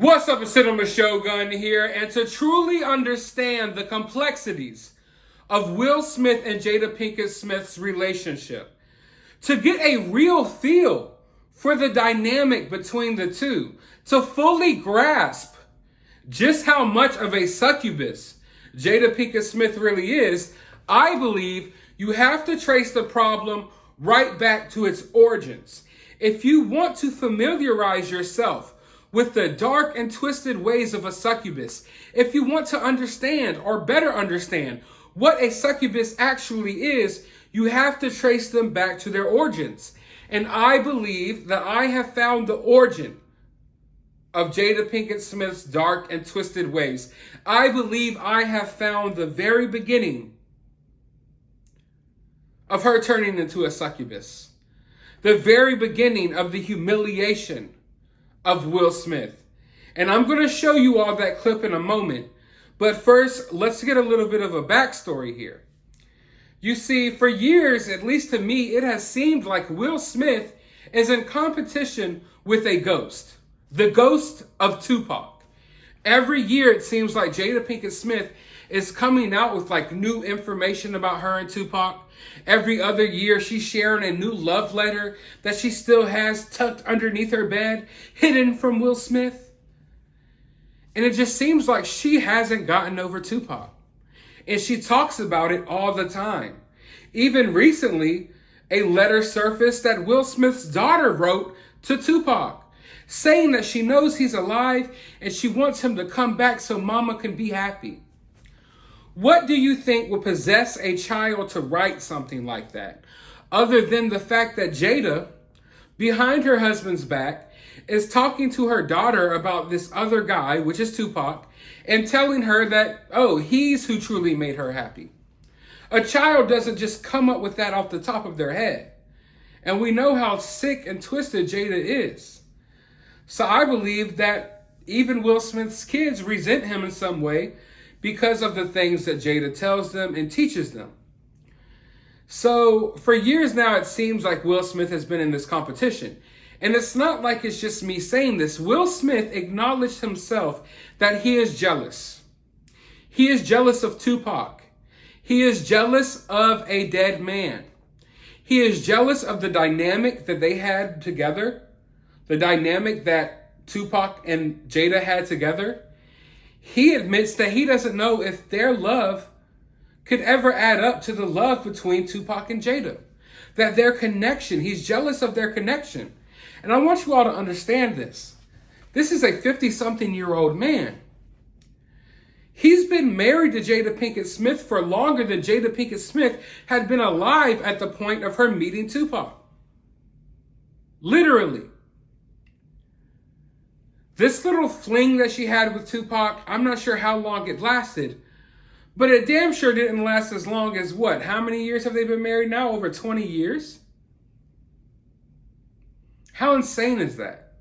What's up, it's Cinema Shogun here, and to truly understand the complexities of Will Smith and Jada Pinkett Smith's relationship, to get a real feel for the dynamic between the two, to fully grasp just how much of a succubus Jada Pinkett Smith really is, I believe you have to trace the problem right back to its origins. If you want to familiarize yourself with the dark and twisted ways of a succubus, if you want to understand or better understand what a succubus actually is, you have to trace them back to their origins. And I believe that I have found the origin of Jada Pinkett Smith's dark and twisted ways. I believe I have found the very beginning of her turning into a succubus. The very beginning of the humiliation of Will Smith. And I'm going to show you all that clip in a moment. But first, let's get a little bit of a backstory here. You see, for years, at least to me, it has seemed like Will Smith is in competition with a ghost. The ghost of Tupac. Every year, it seems like Jada Pinkett Smith is coming out with like new information about her and Tupac. Every other year, she's sharing a new love letter that she still has tucked underneath her bed, hidden from Will Smith. And it just seems like she hasn't gotten over Tupac. And she talks about it all the time. Even recently, a letter surfaced that Will Smith's daughter wrote to Tupac, saying that she knows he's alive and she wants him to come back so mama can be happy. What do you think would possess a child to write something like that? Other than the fact that Jada, behind her husband's back, is talking to her daughter about this other guy, which is Tupac, and telling her that, oh, he's who truly made her happy. A child doesn't just come up with that off the top of their head. And we know how sick and twisted Jada is. So I believe that even Will Smith's kids resent him in some way because of the things that Jada tells them and teaches them. So for years now, it seems like Will Smith has been in this competition. And it's not like it's just me saying this. Will Smith acknowledged himself that he is jealous. He is jealous of Tupac. He is jealous of a dead man. He is jealous of the dynamic that they had together, the dynamic that Tupac and Jada had together. He admits that he doesn't know if their love could ever add up to the love between Tupac and Jada. That their connection, he's jealous of their connection. And I want you all to understand this. This is a 50-something-year-old man. He's been married to Jada Pinkett Smith for longer than Jada Pinkett Smith had been alive at the point of her meeting Tupac. Literally. This little fling that she had with Tupac, I'm not sure how long it lasted, but it damn sure didn't last as long as what? How many years have they been married now? Over 20 years? How insane is that?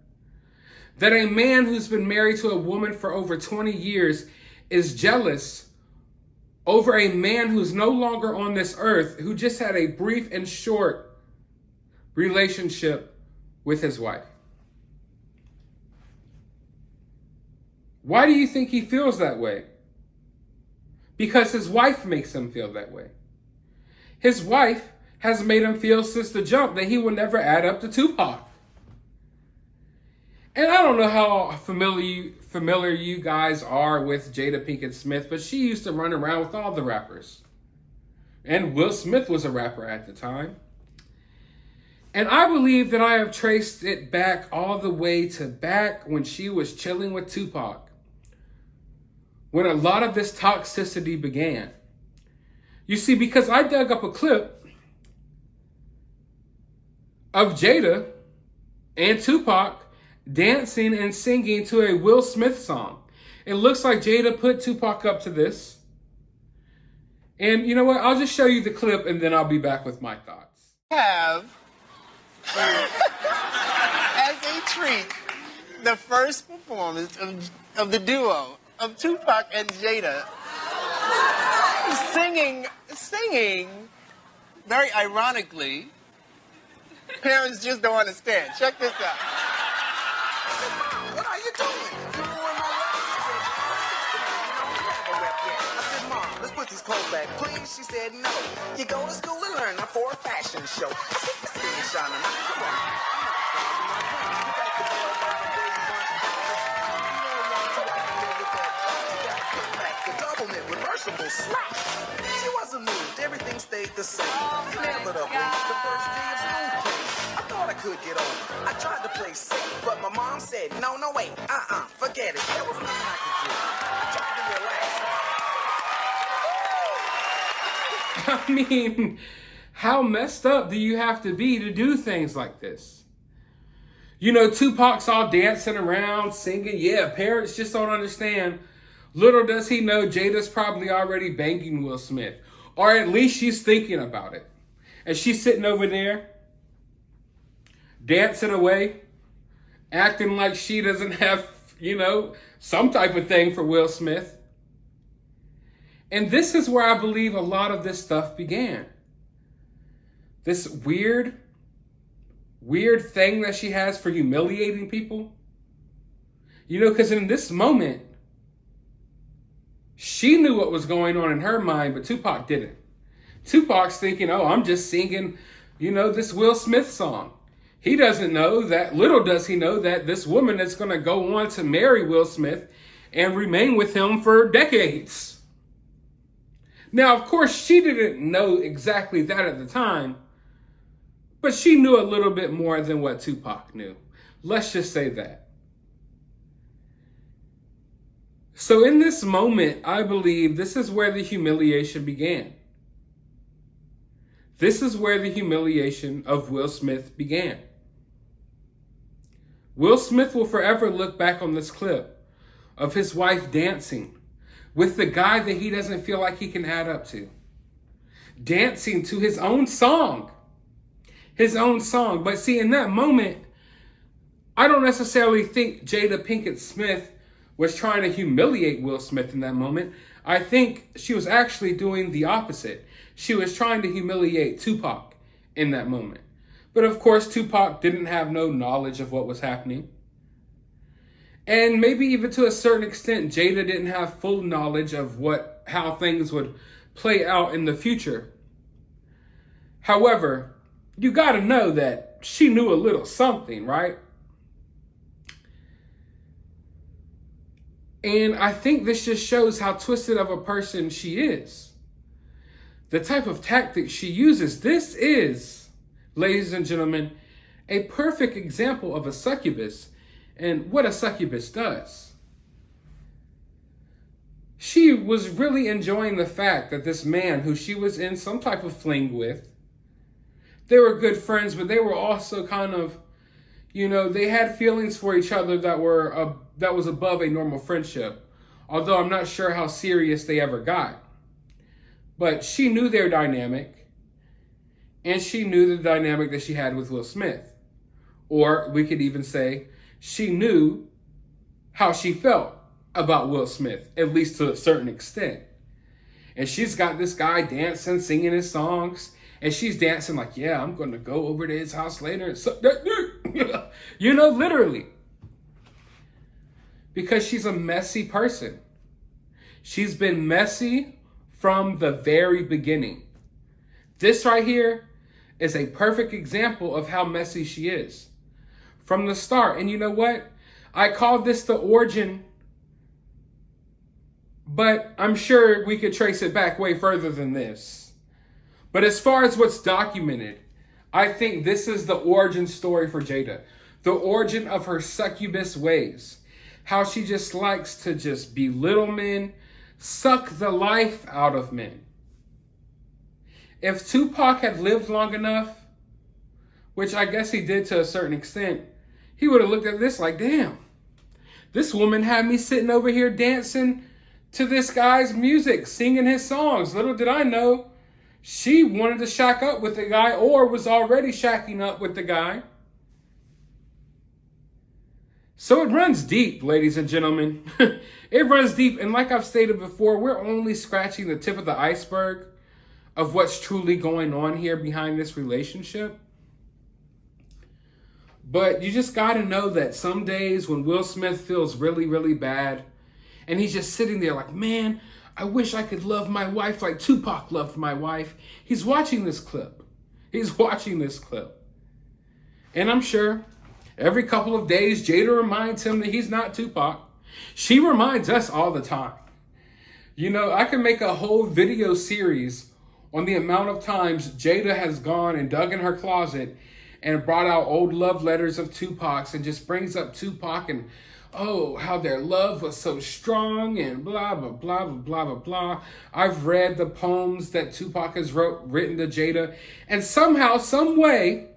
That a man who's been married to a woman for over 20 years is jealous over a man who's no longer on this earth, who just had a brief and short relationship with his wife. Why do you think he feels that way? Because his wife makes him feel that way. His wife has made him feel since the jump that he will never add up to Tupac. And I don't know how familiar you guys are with Jada Pinkett Smith, but she used to run around with all the rappers. And Will Smith was a rapper at the time. And I believe that I have traced it back all the way to back when she was chilling with Tupac, when a lot of this toxicity began. You see, because I dug up a clip of Jada and Tupac dancing and singing to a Will Smith song. It looks like Jada put Tupac up to this. And you know what? I'll just show you the clip and then I'll be back with my thoughts. Have, as a treat, the first performance of the duo of Tupac and Jada singing, very ironically, Parents just don't understand. Check this out. What are you doing? back, please? She said no. You go to school and learn, not for a fashion show. See me shining, come on. You got the bell by the day you want to you don't want to I can live with that. You got to put back the double knit, reversible slash. She wasn't moved, everything stayed the same. Inevitably, the first day of school came. I thought I could get over. I tried to play safe, but my mom said, no, wait, forget it. There was nothing I could do. I tried to relax. I mean, how messed up do you have to be to do things like this? You know, Tupac's all dancing around, singing. Yeah, parents just don't understand. Little does he know Jada's probably already banging Will Smith. Or at least she's thinking about it. And she's sitting over there, dancing away, acting like she doesn't have, some type of thing for Will Smith. And this is where I believe a lot of this stuff began. This weird thing that she has for humiliating people. Because in this moment, she knew what was going on in her mind, but Tupac didn't. Tupac's thinking, oh, I'm just singing, this Will Smith song. He doesn't know that, little does he know that this woman is going to go on to marry Will Smith and remain with him for decades. Now, of course, she didn't know exactly that at the time, but she knew a little bit more than what Tupac knew. Let's just say that. So in this moment, I believe this is where the humiliation began. This is where the humiliation of Will Smith began. Will Smith will forever look back on this clip of his wife dancing with the guy that he doesn't feel like he can add up to. Dancing to his own song. His own song. But see, in that moment, I don't necessarily think Jada Pinkett Smith was trying to humiliate Will Smith in that moment. I think she was actually doing the opposite. She was trying to humiliate Tupac in that moment. But of course, Tupac didn't have no knowledge of what was happening. And maybe even to a certain extent, Jada didn't have full knowledge of how things would play out in the future. However, you got to know that she knew a little something, right? And I think this just shows how twisted of a person she is. The type of tactics she uses. This is, ladies and gentlemen, a perfect example of a succubus and what a succubus does. She was really enjoying the fact that this man who she was in some type of fling with, they were good friends, but they were also kind of, they had feelings for each other that was above a normal friendship. Although I'm not sure how serious they ever got. But she knew their dynamic, and she knew the dynamic that she had with Will Smith. Or we could even say she knew how she felt about Will Smith, at least to a certain extent. And she's got this guy dancing, singing his songs, and she's dancing like, yeah, I'm going to go over to his house later. So, literally. Because she's a messy person. She's been messy from the very beginning. This right here is a perfect example of how messy she is. From the start. And you know what? I call this the origin, but I'm sure we could trace it back way further than this. But as far as what's documented, I think this is the origin story for Jada. The origin of her succubus ways. How she just likes to just belittle men, suck the life out of men. If Tupac had lived long enough, which I guess he did to a certain extent, he would have looked at this like, damn, this woman had me sitting over here dancing to this guy's music, singing his songs. Little did I know, she wanted to shack up with the guy or was already shacking up with the guy. So it runs deep, ladies and gentlemen. It runs deep. And like I've stated before, we're only scratching the tip of the iceberg of what's truly going on here behind this relationship. But you just got to know that some days when Will Smith feels really, really bad, and he's just sitting there like, man, I wish I could love my wife like Tupac loved my wife. He's watching this clip. He's watching this clip. And I'm sure every couple of days, Jada reminds him that he's not Tupac. She reminds us all the time. You know, I can make a whole video series on the amount of times Jada has gone and dug in her closet and brought out old love letters of Tupac's and just brings up Tupac and, oh, how their love was so strong and blah, blah, blah, blah, blah, blah, blah. I've read the poems that Tupac has written to Jada. And somehow, some way,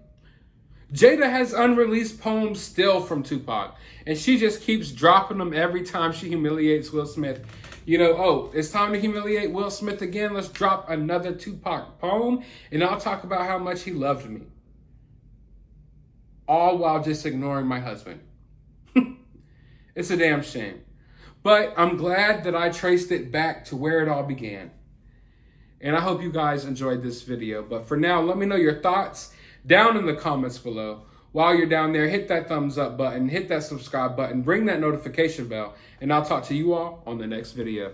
Jada has unreleased poems still from Tupac. And she just keeps dropping them every time she humiliates Will Smith. You know, oh, it's time to humiliate Will Smith again. Let's drop another Tupac poem. And I'll talk about how much he loved me. All while just ignoring my husband. It's a damn shame. But I'm glad that I traced it back to where it all began. And I hope you guys enjoyed this video. But for now, let me know your thoughts down in the comments below. While you're down there, hit that thumbs up button, hit that subscribe button, ring that notification bell, and I'll talk to you all on the next video.